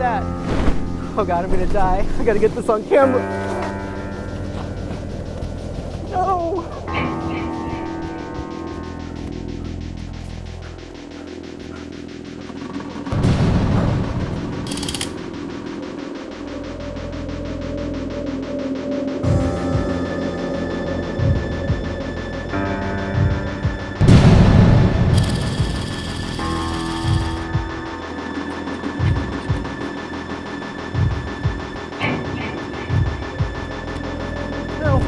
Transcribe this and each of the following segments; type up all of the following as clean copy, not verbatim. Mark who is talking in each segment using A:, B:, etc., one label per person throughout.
A: that? Oh God, I'm gonna die. I gotta get this on camera. No! No!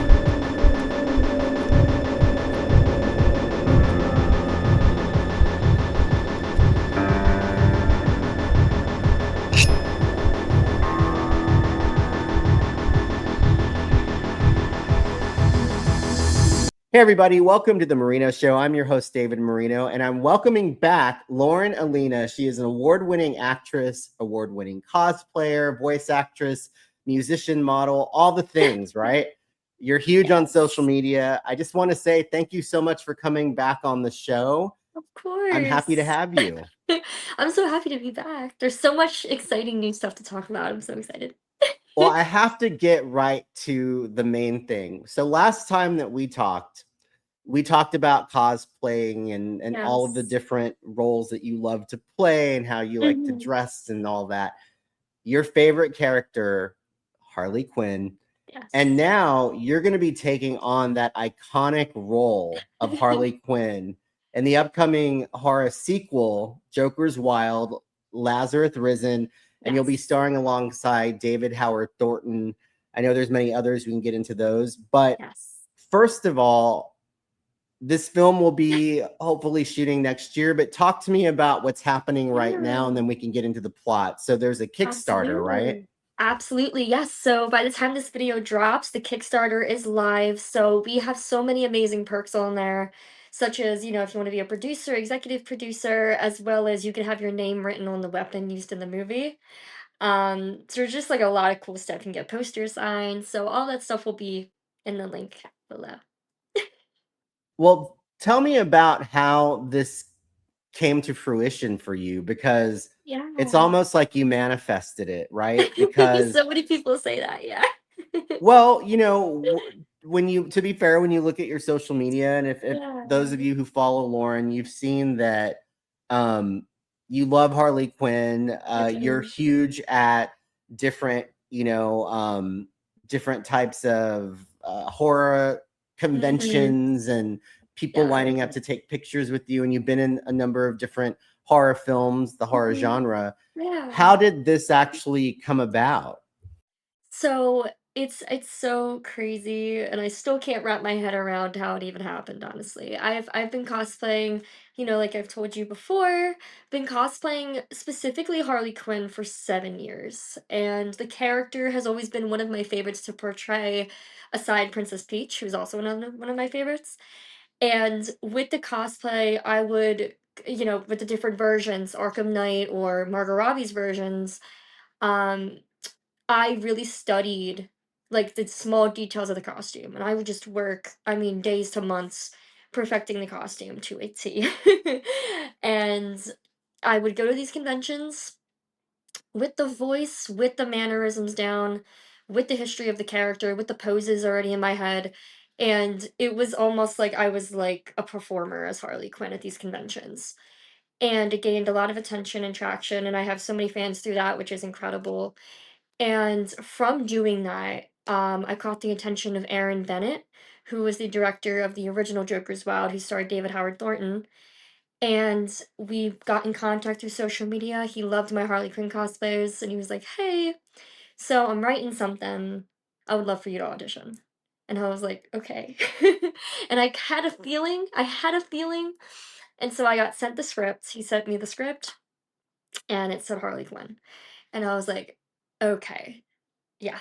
A: Hey everybody, welcome to the Marino Show. I'm your host, David Marino, and I'm welcoming back Lauren Alenia. She is an award-winning actress, award-winning cosplayer, voice actress, musician, model, all the things, right? You're huge on social media. I just want to say thank you so much for coming back on the show.
B: Of
A: I'm happy to
B: course.
A: have you.
B: I'm so happy to be back. There's so much exciting new stuff to talk about. I'm so excited.
A: Well, I have to get right to the main thing. So last time that we talked about cosplaying and all of the
B: Yes.
A: different roles that you love to play and how you like to
B: Mhm.
A: dress and all that. Your favorite character, Harley Quinn. And
B: Yes.
A: now you're going to be taking on that iconic role of Harley Quinn in the upcoming horror sequel, Joker's Wild, Lazarus Risen, and you'll be
B: Yes.
A: starring alongside David Howard Thornton. I know there's many others. We can get into those. But
B: Yes.
A: first of all, this film will be hopefully shooting next year, but talk to me about what's happening right now, and
B: Yeah.
A: then we can get into the plot. So there's a Kickstarter, right?
B: Absolutely. Absolutely. Yes. So by the time this video drops, the Kickstarter is live. So we have so many amazing perks on there, such as, if you want to be a producer, executive producer, as well as you can have your name written on the weapon used in the movie. So there's just like a lot of cool stuff. You can get posters signed. So all that stuff will be in the link below.
A: Well, tell me about how this came to fruition for you, because
B: Yeah.
A: it's almost like you manifested it, right? Because,
B: So many people say that, yeah.
A: well, when you, to be fair, when you look at your social media, and if
B: Yeah.
A: those of you who follow Lauren, you've seen that um, you love Harley Quinn.
B: I
A: You're
B: do.
A: huge at different, different types of horror
B: Mhm.
A: conventions and people
B: Yeah.
A: lining up to take pictures with you. And you've been in a number of different horror films, the horror
B: Mhm.
A: genre.
B: Yeah.
A: How did this actually come about?
B: So it's so crazy, and I still can't wrap my head around how it even happened, honestly. I've been cosplaying, like I've told you before, been cosplaying specifically Harley Quinn for 7 years. And the character has always been one of my favorites to portray, aside Princess Peach, who's also one of my favorites. And with the cosplay, I would, with the different versions, Arkham Knight or Margot Robbie's versions, um, I really studied like the small details of the costume, and I would just work, I mean, days to months perfecting the costume to a T. And I would go to these conventions with the voice, with the mannerisms down, with the history of the character, with the poses already in my head. And it was almost like I was like a performer as Harley Quinn at these conventions. And it gained a lot of attention and traction, and I have so many fans through that, which is incredible. And from doing that, I caught the attention of Aaron Bennett, who was the director of the original Joker's Wild, who starred David Howard Thornton. And we got in contact through social media. He loved my Harley Quinn cosplays, and he was like, "Hey, so I'm writing something. I would love for you to audition." And I was like, "Okay." And I had a feeling. And so I got sent the script. He sent me the script, and it said Harley Quinn. And I was like, "Okay, yeah."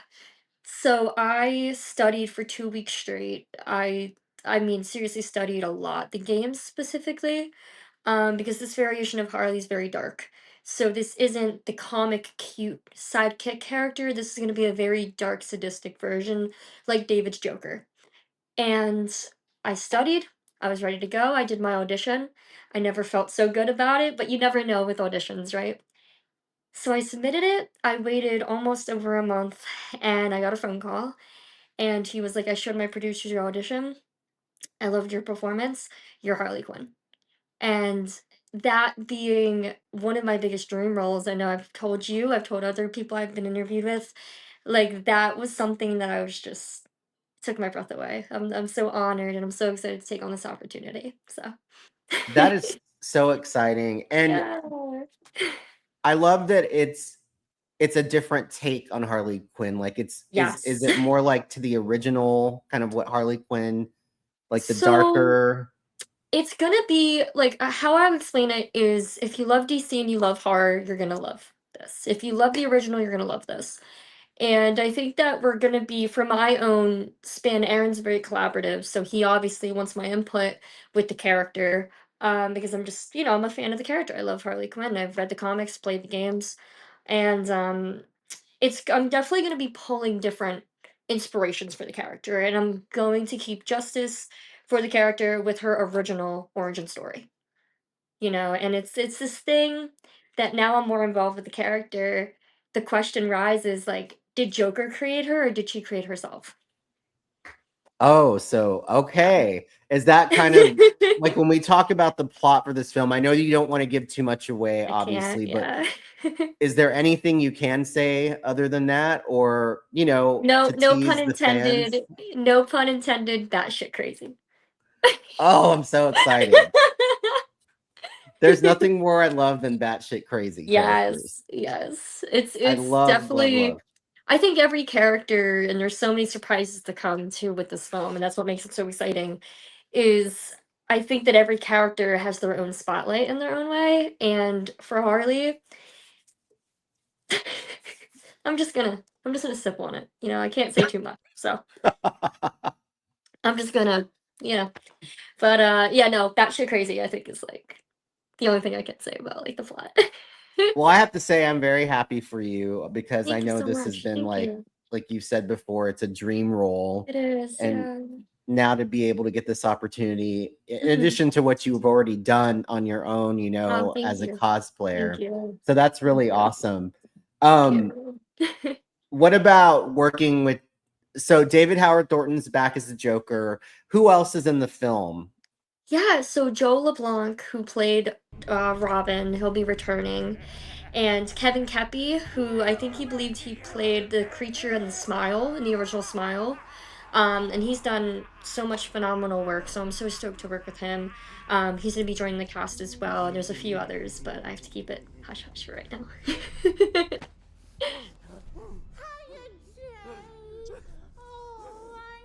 B: So I studied for 2 weeks straight. I mean, seriously studied a lot. The games specifically, because this variation of Harley is very dark. So this isn't the comic cute sidekick character. This is going to be a very dark sadistic version, like David's Joker. And I studied. I was ready to go. I did my audition. I never felt so good about it, but you never know with auditions, right? So I submitted it. I waited almost over a month and I got a phone call. And he was like, I showed my producers your audition. I loved your performance. You're Harley Quinn. And that being one of my biggest dream roles, I know I've told you, I've told other people I've been interviewed with, like that was something that I was just took my breath away. I'm so honored and I'm so excited to take on this opportunity. So
A: That is so exciting. And
B: yeah.
A: I love that it's a different take on Harley Quinn. Like is
B: Yes.
A: it more like to the original kind of what Harley Quinn, like the
B: So
A: darker.
B: it's gonna be like how I would explain it is if you love DC and you love horror, you're gonna love this. If you love the original, you're gonna love this. And I think that we're gonna be, for my own spin, Aaron's very collaborative, so he obviously wants my input with the character, because I'm just, I'm a fan of the character. I love Harley Quinn. I've read the comics, played the games, and I'm definitely gonna be pulling different inspirations for the character, and I'm going to keep justice for the character with her original origin story. And it's this thing that now I'm more involved with the character. The question rises like, did Joker create her or did she create herself?
A: Oh, so
B: Yeah.
A: okay. Is that kind of like when we talk about the plot for this film? I know you don't want to give too much away,
B: I can't,
A: obviously, but
B: yeah.
A: is there anything you can say other than that, or
B: No,
A: to
B: no pun
A: tease the fans?
B: intended. No pun intended. Batshit crazy.
A: Oh, I'm so excited. There's nothing more I love than batshit crazy characters.
B: Yes, yes. It's
A: I
B: it's
A: love, love,
B: definitely,
A: love.
B: I think every character, and there's so many surprises to come too with this film, and that's what makes it so exciting, is I think that every character has their own spotlight in their own way. And for Harley, I'm just gonna sip on it. I can't say too much. So I'm just gonna, you know. But yeah, no, batshit crazy, I think is like the only thing I can say about like the plot.
A: Well, I have to say I'm very happy for you because I
B: Thank you
A: know
B: so
A: this has
B: much.
A: been
B: Thank you.
A: like you said before, it's a dream role.
B: It is,
A: And
B: yeah.
A: now to be able to get this opportunity, in
B: Mhm.
A: addition to what you've already done on your own,
B: Thank
A: as a
B: you. Thank
A: cosplayer.
B: you.
A: So that's
B: Thank
A: really
B: you.
A: awesome.
B: Thank
A: Um,
B: you.
A: what about working with, so David Howard Thornton's back as the Joker. Who else is in the film?
B: Yeah, so Joe LeBlanc, who played Robin, he'll be returning. And Kevin Kepi, who I think he believed he played the creature in the Smile, in the original Smile. And he's done so much phenomenal work, so I'm so stoked to work with him. He's gonna be joining the cast as well, and there's a few others, but I have to keep it hush hush for right now.
C: Hiya, Joe. Oh,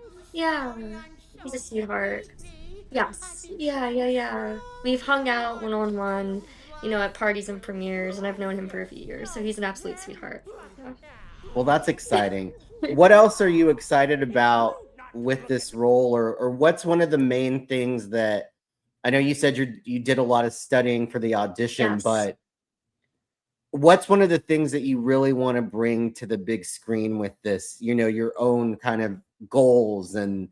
C: I'm
B: Yeah,
C: sorry I'm
B: he's a
C: so
B: sweetheart.
C: creepy. I've
B: Yes,
C: been
B: yeah, yeah,
C: trying
B: yeah. We've
C: so
B: hung out one on
C: hard
B: one,
C: to love
B: at parties and
C: you.
B: premieres, and I've known him for a few years, so
C: No,
B: he's an absolute
C: where's
B: sweetheart. Yeah.
A: Well, that's exciting. What else are you excited about with this role, or what's one of the main things that I know you said you did a lot of studying for the audition,
B: Yes.
A: but what's one of the things that you really want to bring to the big screen with this, your own kind of goals? And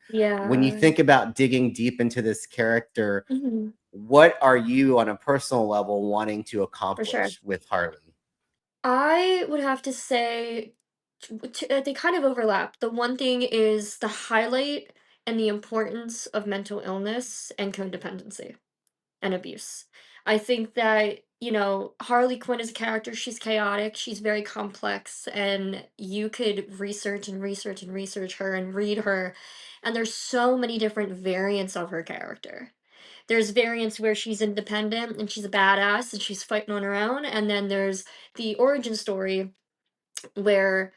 A: when you
B: Yeah.
A: think about digging deep into this character,
B: Mhm.
A: what are you on a personal level wanting to
B: For sure.
A: accomplish with Harley?
B: I would have to say they kind of overlap. The one thing is the highlight and the importance of mental illness and codependency and abuse. I think that, Harley Quinn is a character, she's chaotic, she's very complex, and you could research and research and research her and read her, and there's so many different variants of her character. There's variants where she's independent and she's a badass and she's fighting on her own, and then there's the origin story where,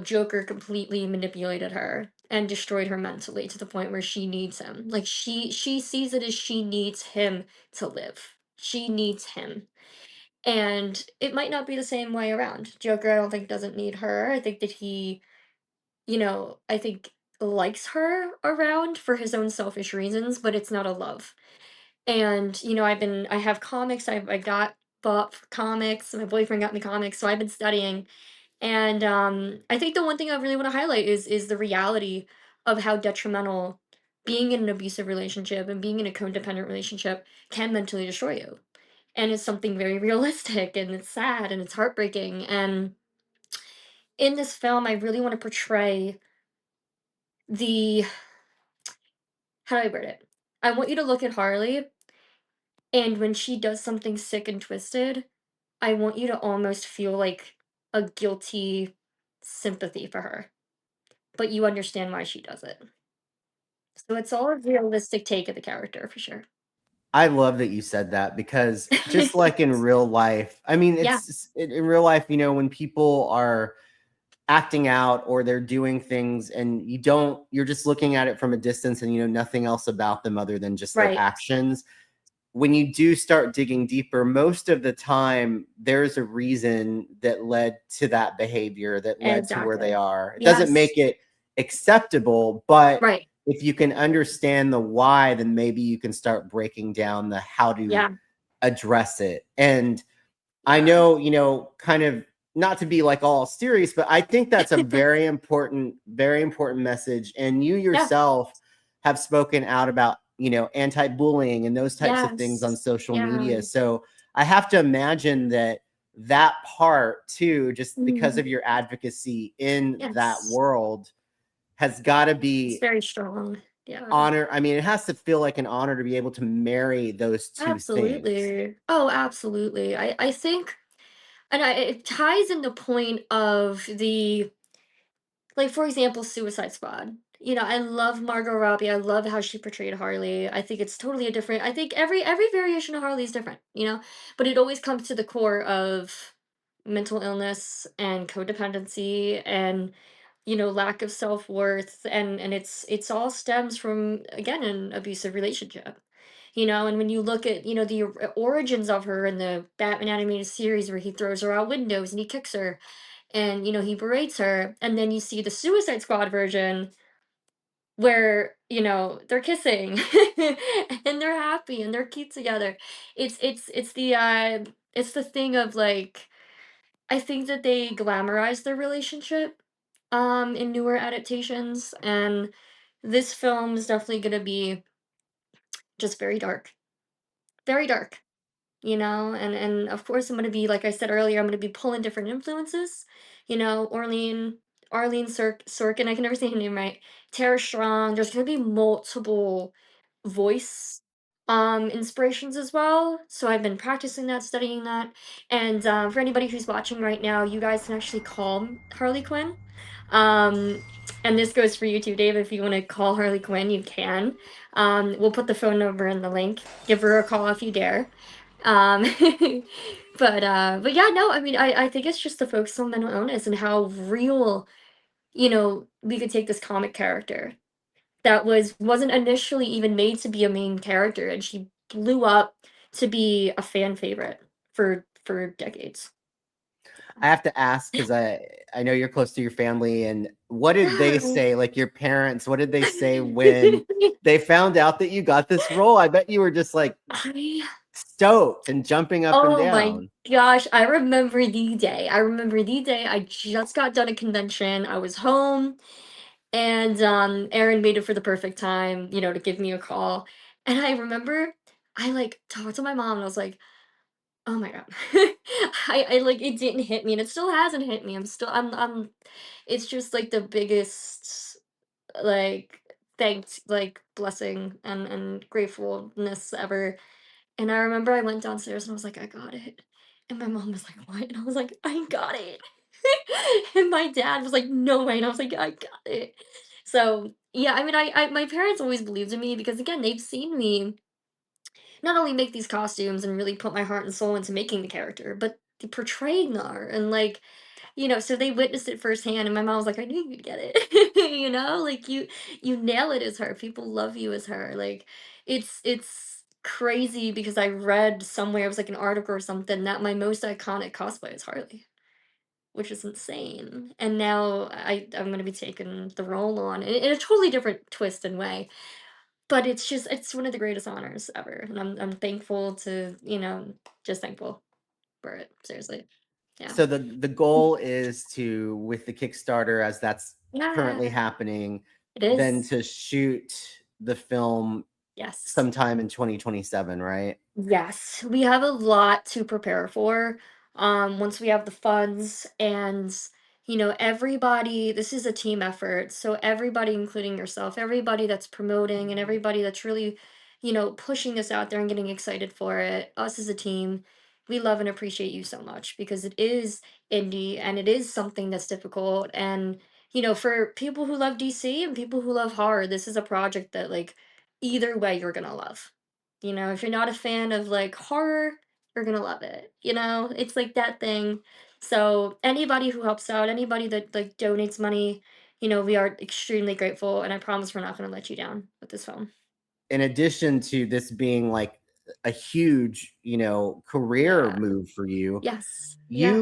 B: Joker completely manipulated her and destroyed her mentally to the point where she needs him. Like she sees it as she needs him to live. She needs him. And it might not be the same way around. Joker, I don't think doesn't need her. I think that he, I think likes her around for his own selfish reasons, but it's not a love. And, I have comics, I got bought for comics, my boyfriend got me comics, so I've been studying. And I think the one thing I really want to highlight is the reality of how detrimental being in an abusive relationship and being in a codependent relationship can mentally destroy you. and it's something very realistic, and it's sad, and it's heartbreaking, and in this film, I really wanna portray the how do I word it? I want you to look at Harley, and when she does something sick and twisted, I want you to almost feel like a guilty sympathy for her, but you understand why she does it. So it's all a realistic take of the character for sure.
A: I love that you said that because just like in real life, I mean,
B: Yeah,
A: in real life, when people are acting out or they're doing things and you're just looking at it from a distance and you know nothing else about them other than just their
B: right.
A: actions. When you do start digging deeper, most of the time there's a reason that led to that behavior, that led to where they
B: Exactly.
A: are. It doesn't
B: Yes.
A: make it acceptable, but
B: Right.
A: if you can understand the why, then maybe you can start breaking down the how to
B: Yeah.
A: address it. And I
B: Yeah.
A: know, kind of not to be like all serious, but I think that's a very important message. And you
B: Yeah.
A: yourself have spoken out about, anti-bullying and those types of things on
B: Yes.
A: social
B: Yeah.
A: media. So I have to imagine that part too, just because
B: Mhm.
A: of your advocacy in that
B: Yes.
A: world, has got to
B: It's
A: be
B: very strong. Yeah.
A: honor. I mean, it has to feel like an honor to be able to marry those two things.
B: Absolutely. Oh, absolutely. I think, and it ties in the point of the, like, for example, Suicide Squad. I love Margot Robbie. I love how she portrayed Harley. I think it's totally a different. I think every variation of Harley is different, but it always comes to the core of mental illness and codependency and lack of self-worth, and it's all stems from, again, an abusive relationship. And when you look at, the origins of her in the Batman animated series where he throws her out windows and he kicks her and he berates her, and then you see the Suicide Squad version where they're kissing and they're happy and they're cute together. It's the thing of, like, I think that they glamorize their relationship in newer adaptations, and this film is definitely going to be just very dark, very dark. And of course I'm gonna be, like I said earlier, I'm gonna be pulling different influences. Arlene Sorkin, I can never say her name right. Tara Strong. There's gonna be multiple voice inspirations as well. So I've been practicing that, studying that. And for anybody who's watching right now, you guys can actually call Harley Quinn. Um and this goes for you too, Dave. If you want to call Harley Quinn, you can. We'll put the phone number in the link. Give her a call if you dare. Um, but yeah, no, I mean, I think it's just the focus on mental illness and how real, we could take this comic character that wasn't initially even made to be a main character, and she blew up to be a fan favorite for decades.
A: I have to ask because I know you're close to your family, and what did they
B: Yeah.
A: say? Like your parents, what did they say when they found out that you got this role? I bet you were just like
B: I
A: stoked and jumping up and
B: Oh my
A: down.
B: gosh, I remember the day. I remember the day I just got done a convention. I was home, and Aaron made it for the perfect time, to give me a call. And I remember I, like, talked to my mom and I was like, "Oh my god." I like, it didn't hit me, and it still hasn't hit me. I'm it's just like the biggest, like, thanks, like, blessing and gratefulness ever. And I remember I went downstairs and I was like, "I got it." And my mom was like, "What?" And I was like, "I got it." And my dad was like, "No way." And I was like, "I got it." So, yeah, I mean, my parents always believed in me because, again, they've seen me not only make these costumes and really put my heart and soul into making the character, but the portraying her, and, like, so they witnessed it firsthand, and my mom was like, "I knew you'd get it." Like, you nail it as her. People love you as her. Like, it's crazy because I read somewhere, it was like an article or something, that my most iconic cosplay is Harley, which is insane. And now I'm gonna be taking the role on in a totally different twist and way. But it's one of the greatest honors ever. And I'm thankful to, just thankful for it. Seriously. Yeah.
A: So the goal is to, with the Kickstarter, as that's currently
B: Yeah.
A: happening,
B: It
A: then
B: is.
A: to shoot the film
B: Yes.
A: sometime in 2027, right?
B: Yes, we have a lot to prepare for. Once we have the funds and everybody, this is a team effort. So everybody, including yourself, everybody that's promoting and everybody that's really, pushing this out there and getting excited for it, us as a team, we love and appreciate you so much because it is indie and it is something that's difficult. And, for people who love DC and people who love horror, this is a project that like either way you're gonna love. If you're not a fan of like horror, you're gonna love it. It's like that thing. So anybody who helps out, anybody that like donates money, we are extremely grateful, and I promise we're not gonna let you down with this film.
A: In addition to this being like a huge, career
B: Yeah.
A: move for you,
B: Yes. Yeah.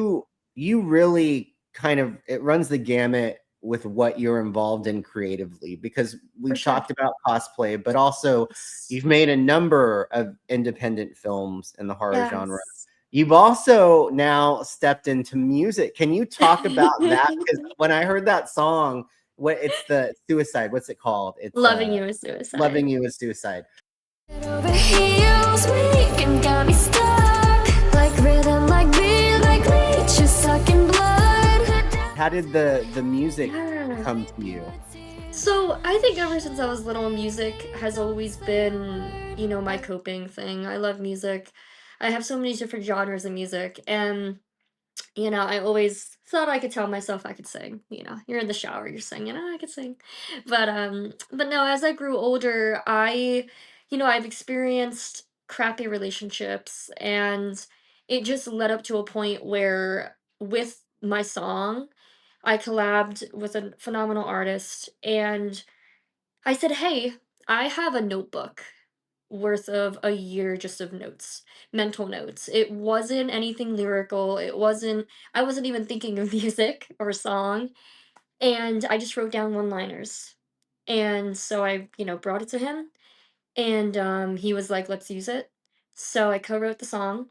A: you really kind of it runs the gamut with what you're involved in creatively because
B: For
A: we've
B: sure.
A: talked about cosplay, but also
B: Yes.
A: you've made a number of independent films in the horror genre.
B: Yes.
A: You've also now stepped into music. Can you talk about that? Because when I heard that song, it's the suicide. What's it called? It's
B: Loving you is suicide.
A: Loving You Is Suicide.
C: Over heels, weak and got me stuck. Like rhythm, like beat, like leech, you sucking blood.
A: How did the music
B: Yeah.
A: come to you?
B: So I think ever since I was little, music has always been, my coping thing. I love music. I have so many different genres of music, and I always thought I could tell myself I could sing. You're in the shower, you're singing, I could sing. But no, as I grew older, I've experienced crappy relationships, and it just led up to a point where with my song, I collabed with a phenomenal artist, and I said, "Hey, I have a notebook worth of a year just of notes, mental notes." It wasn't anything lyrical. I wasn't even thinking of music or song. And I just wrote down one-liners. And so I, brought it to him, and he was like, "Let's use it." So I co-wrote the song,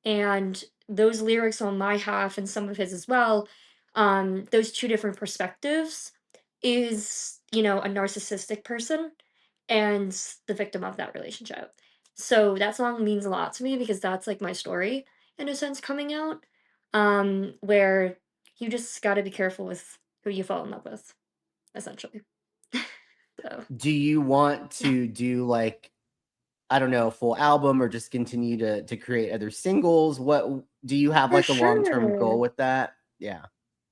B: and those lyrics on my half and some of his as well, those two different perspectives is a narcissistic person and the victim of that relationship. So that song means a lot to me because that's like my story in a sense coming out, where you just got to be careful with who you fall in love with, essentially. So
A: Do you want
B: yeah,
A: to do like I don't know, a full album or just continue to create other singles? What do you have
B: for
A: like a long-term goal
B: sure.
A: with that? Yeah.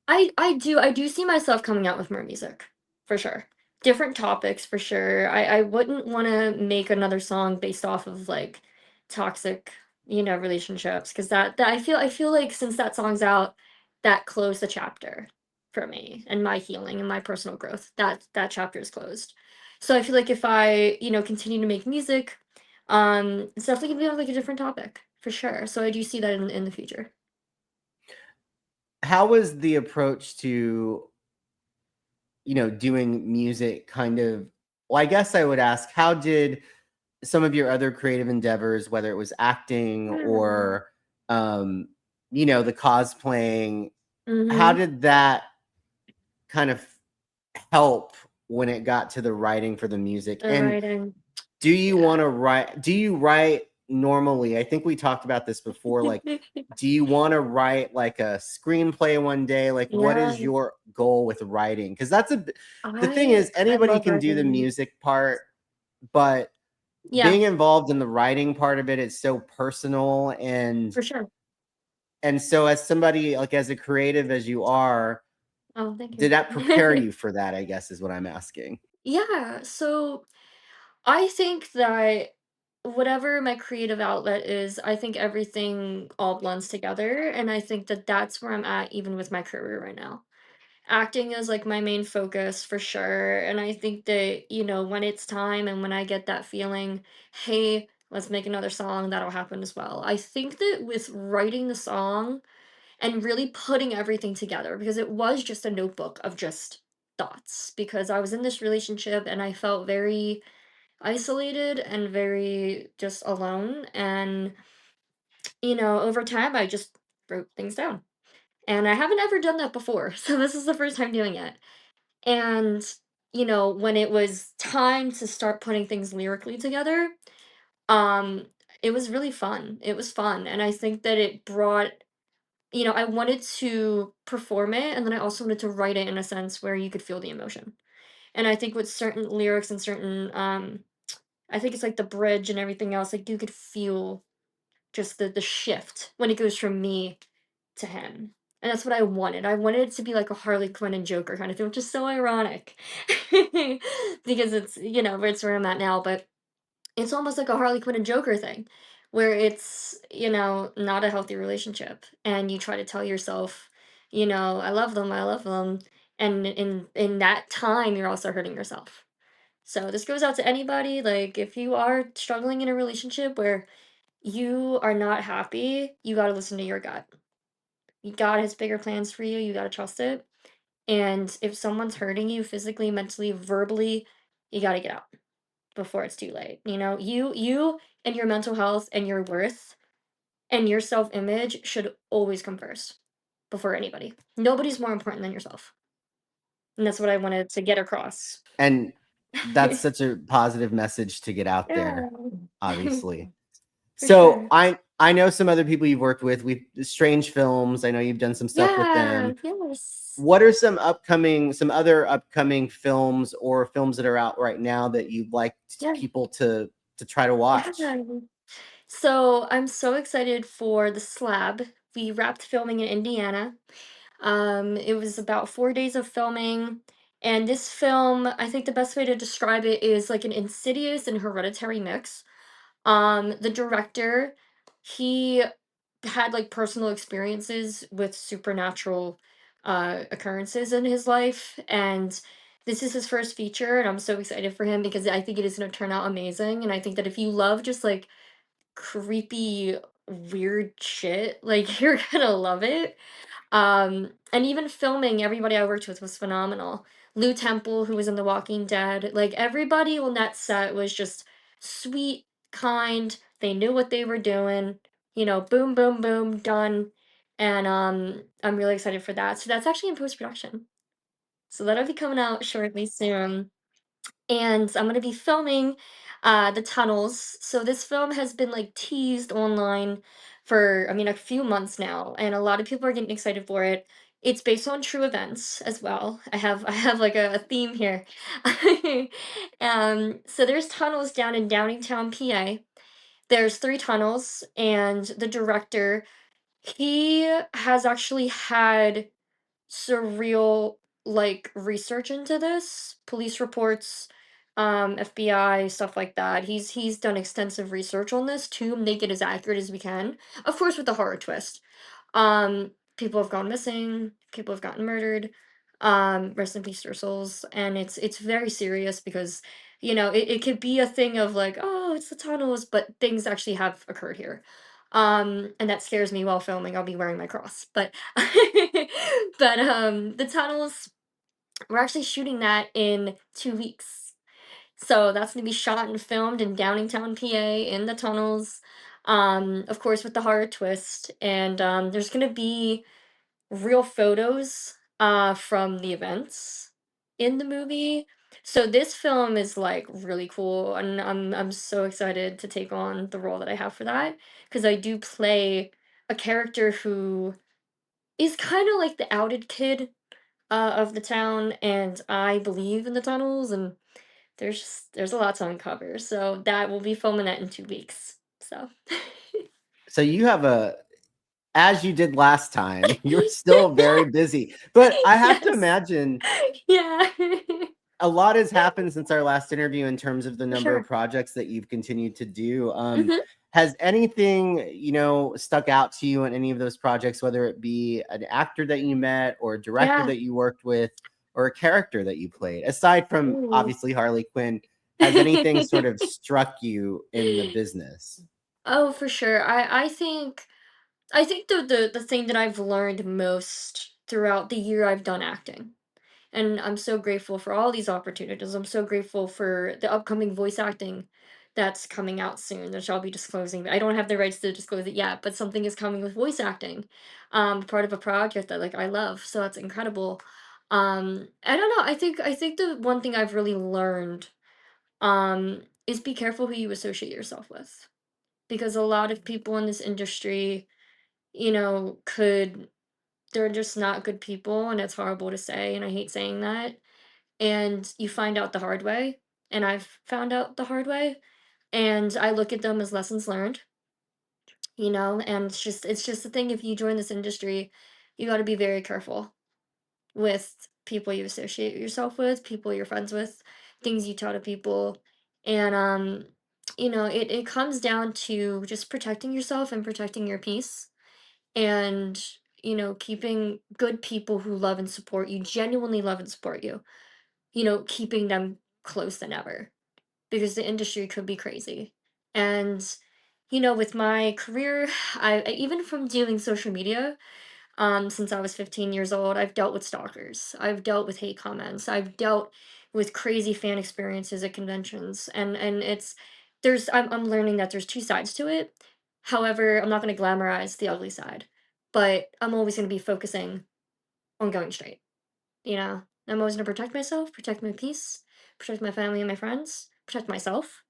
B: I do see myself coming out with more music, for sure. Different topics for sure. I wouldn't wanna make another song based off of, like, toxic, relationships, 'cause that I feel like since that song's out, that closed the chapter for me and my healing and my personal growth. That chapter is closed. So I feel like if I, continue to make music, it's definitely gonna be on, like, a different topic, for sure. So I do see that in the future.
A: How was the approach to, doing music kind of well, I guess I would ask, how did some of your other creative endeavors, whether it was acting
B: Yeah.
A: or the cosplaying, how
B: Mhm.
A: did that kind of help when it got to the writing for the music?
B: The
A: And
B: writing.
A: want
B: Yeah.
A: to write? Do you write normally? I think we talked about this before. Like, do you want to write like a screenplay one day? Like, what
B: Yeah,
A: is your goal with writing? Because the thing
B: I
A: is,
B: I
A: anybody
B: love
A: can do the
B: writing.
A: music part, but
B: Yeah,
A: being involved in the writing part of it is so personal
B: for sure.
A: and so as somebody like as a creative as you are,
B: Oh, thank
A: did
B: you.
A: that prepare you for that, I guess is what I'm asking.
B: Yeah, so I think that whatever my creative outlet is, I think everything all blends together, and I think that that's where I'm at even with my career right now. Acting is like my main focus for sure, and I think that, when it's time and when I get that feeling, "Hey, let's make another song," that'll happen as well. I think that with writing the song and really putting everything together because it was just a notebook of just thoughts because I was in this relationship and I felt very isolated and very just alone, and over time I just wrote things down, and I haven't ever done that before. So this is the first time doing it. And when it was time to start putting things lyrically together, um it was really fun. It was fun, and I think that it brought I wanted to perform it, and then I also wanted to write it in a sense where you could feel the emotion. And I think with certain lyrics and certain, I think it's like the bridge and everything else, like you could feel just the shift when it goes from me to him. And that's what I wanted. I wanted it to be like a Harley Quinn and Joker kind of thing, which is so ironic because it's where I'm at now. But it's almost like a Harley Quinn and Joker thing, where it's, not a healthy relationship, and you try to tell yourself, I love them," and in that time, you're also hurting yourself. So this goes out to anybody, like, if you are struggling in a relationship where you are not happy, you gotta listen to your gut. God has bigger plans for you, you gotta trust it, and if someone's hurting you physically, mentally, verbally, you gotta get out before it's too late. You and your mental health and your worth and your self-image should always come first before anybody. Nobody's more important than yourself. And that's what I wanted to get across.
A: And that's such a positive message to get out
B: Yeah.
A: there, obviously.
B: For
A: So
B: sure.
A: I know some other people you've worked with. We've Strange Films. I know you've done some stuff with
B: Yeah,
A: them.
B: yes.
A: What are some other upcoming films or films that are out right now that you'd like
B: Yeah.
A: people to try to watch?
B: Yeah. So I'm so excited for The Slab. We wrapped filming in Indiana. It was about 4 days of filming. And this film, I think the best way to describe it is like an Insidious and Hereditary mix. The director, he had like personal experiences with supernatural occurrences in his life, and this is his first feature, and I'm so excited for him because I think it is going to turn out amazing. And I think that if you love just like creepy, weird shit, like you're gonna love it. And even filming, everybody I worked with was phenomenal. Lou Temple, who was in The Walking Dead, like everybody on that set was just sweet, kind. They knew what they were doing. Boom, boom, boom, done. And I'm really excited for that. So that's actually in post production. So that'll be coming out shortly soon, and I'm gonna be filming the tunnels. So this film has been like teased online for, I mean, a few months now, and a lot of people are getting excited for it. It's based on true events as well. I have like a theme here. So there's tunnels down in Downingtown, PA. There's 3 tunnels, and the director, he has actually had surreal like research into this, police reports, FBI, stuff like that. He's done extensive research on this to make it as accurate as we can, of course with the horror twist. People have gone missing, people have gotten murdered, rest in peace to their souls. And it's very serious because it could be a thing of like, oh, it's the tunnels, but things actually have occurred here. And that scares me while filming. I'll be wearing my cross, but the tunnels, we're actually shooting that in 2 weeks. So that's gonna be shot and filmed in Downingtown, PA, in the tunnels. Of course, with the horror twist, and there's gonna be real photos from the events in the movie. So this film is like really cool, and I'm so excited to take on the role that I have for that, because I do play a character who is kind of like the outed kid of the town, and I believe in the tunnels, and there's a lot to uncover. So that will be filming that in 2 weeks. So
A: So you have as you did last time, you're still very busy. But I have to
B: yes,
A: imagine
B: yeah,
A: a lot has happened since our last interview in terms of the
B: for
A: number of
B: sure.
A: projects that you've continued to do.
B: Hmm.
A: Has anything, stuck out to you in any of those projects, whether it be an actor that you met or a director
B: Yeah.
A: that you worked with or a character that you played, aside from
B: Ooh.
A: obviously Harley Quinn? Has anything sort of struck you in the business?
B: Oh, for sure. I think the thing that I've learned most throughout the year I've done acting. And I'm so grateful for all these opportunities. I'm so grateful for the upcoming voice acting that's coming out soon, which I'll be disclosing. I don't have the rights to disclose it yet, but something is coming with voice acting. Part of a project that like I love, so that's incredible. I don't know. I think the one thing I've really learned is be careful who you associate yourself with. because a lot of people in this industry, you know, could they're just not good people, and it's horrible to say, and I hate saying that. And you find out the hard way, and I've found out the hard way, and I look at them as lessons learned, you know, and it's just the thing if you join this industry, you got to be very careful with people you associate yourself with, people you're friends with, things you tell to people. And you know, it comes down to just protecting yourself and protecting your peace and you know, keeping good people who love and support you, genuinely love and support you, you know, keeping them close than ever because the industry could be crazy. And you know, with my career, even from doing social media, since I was 15 years old, I've dealt with stalkers. I've dealt with hate comments. I've dealt with crazy fan experiences at conventions. And it's I'm learning that there's two sides to it. However, I'm not going to glamorize the ugly side, but I'm always going to be focusing on going straight. You know, I'm always going to protect myself, protect my peace, protect my family and my friends, protect myself,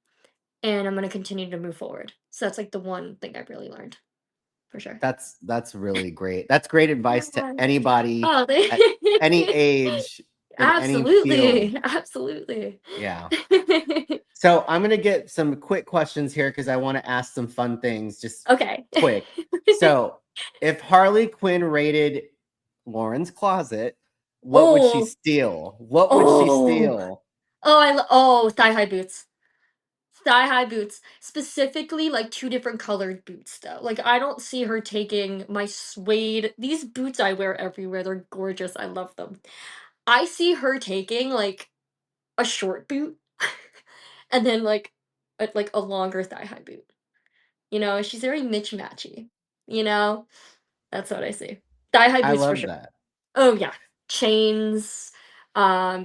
B: and I'm going to continue to move forward. So that's like the one thing I've really learned for sure.
A: That's really great. That's great advice to
B: Yeah.
A: anybody
B: Oh,
A: at any age in any field.
B: absolutely, absolutely.
A: Yeah. So I'm gonna get some quick questions here because I want to ask some fun things, just
B: Okay.
A: quick. So if Harley Quinn raided Lauren's closet, what would she
B: Oh,
A: steal? What would she
B: oh,
A: steal?
B: oh, thigh-high boots. Thigh-high boots. Specifically, like, 2 different colored boots, though. Like, I don't see her taking my suede these boots I wear everywhere, they're gorgeous, I love them. I see her taking, like, a short boot, and then, like, a longer thigh-high boot. You know, she's very mismatchy, you know? That's what I see. Thigh-high
A: I
B: boots for
A: love
B: sure.
A: that.
B: Oh, yeah. Chains,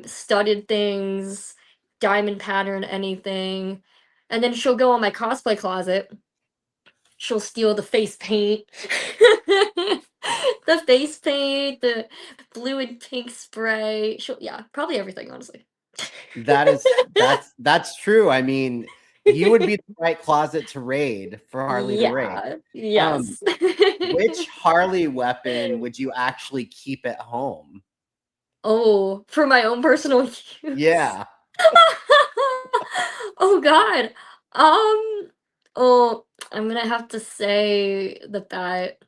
B: studded things, diamond pattern anything, and then she'll go on my cosplay closet, she'll steal the face paint. The face paint, the blue and pink spray, she'll yeah, probably everything, honestly.
A: That's true. I mean, you would be the right closet to raid for Harley to raid.
B: Yeah,
A: Um,
B: yes.
A: which Harley weapon would you actually keep at home?
B: Oh, for my own personal use.
A: Yeah.
B: Oh god. Oh, I'm gonna have to say the bat.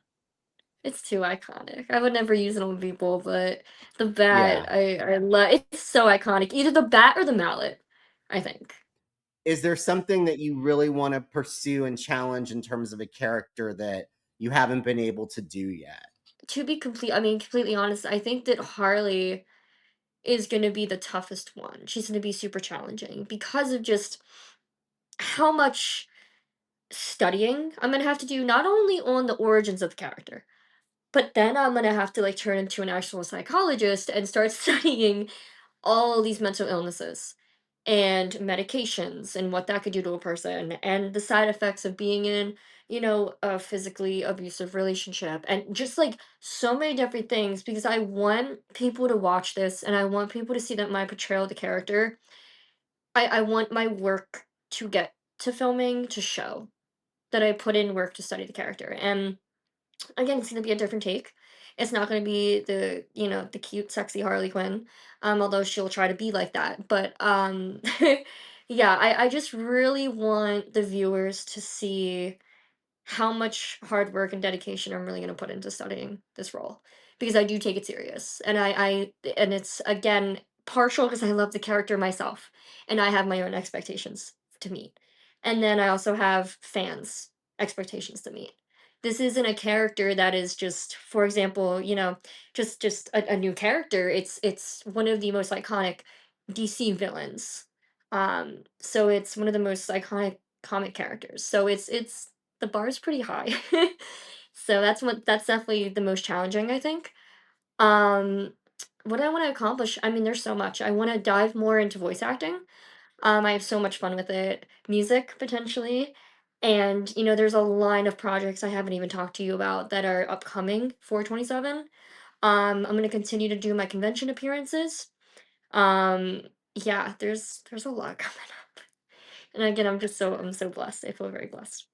B: It's too iconic. I would never use it on people, but the bat,
A: Yeah.
B: I love. It's so iconic. Either the bat or the mallet, I think.
A: Is there something that you really want to pursue and challenge in terms of a character that you haven't been able to do yet?
B: I mean, completely honest, I think that Harley is gonna be the toughest one. She's gonna be super challenging because of just how much studying I'm gonna have to do not only on the origins of the character, but then I'm gonna have to like turn into an actual psychologist and start studying all these mental illnesses and medications and what that could do to a person and the side effects of being in, you know, a physically abusive relationship and just like so many different things because I want people to watch this and I want people to see that my portrayal of the character, I want my work to get to filming to show that I put in work to study the character. And again, it's gonna be a different take. It's not gonna be the, you know, the cute, sexy Harley Quinn, although she'll try to be like that. But yeah, I just really want the viewers to see how much hard work and dedication I'm really gonna put into studying this role because I do take it serious, and and it's again partial because I love the character myself, and I have my own expectations to meet, and then I also have fans' expectations to meet. This isn't a character that is just, for example, you know, just a new character. It's one of the most iconic DC villains. So it's one of the most iconic comic characters. So it's the bar is pretty high. So that's definitely the most challenging, I think. Um, what I want to accomplish, I mean, there's so much. I want to dive more into voice acting. I have so much fun with it. Music potentially. And you know, there's a line of projects I haven't even talked to you about that are upcoming for 27. I'm gonna continue to do my convention appearances. Yeah, there's a lot coming up. And again, I'm so blessed. I feel very blessed.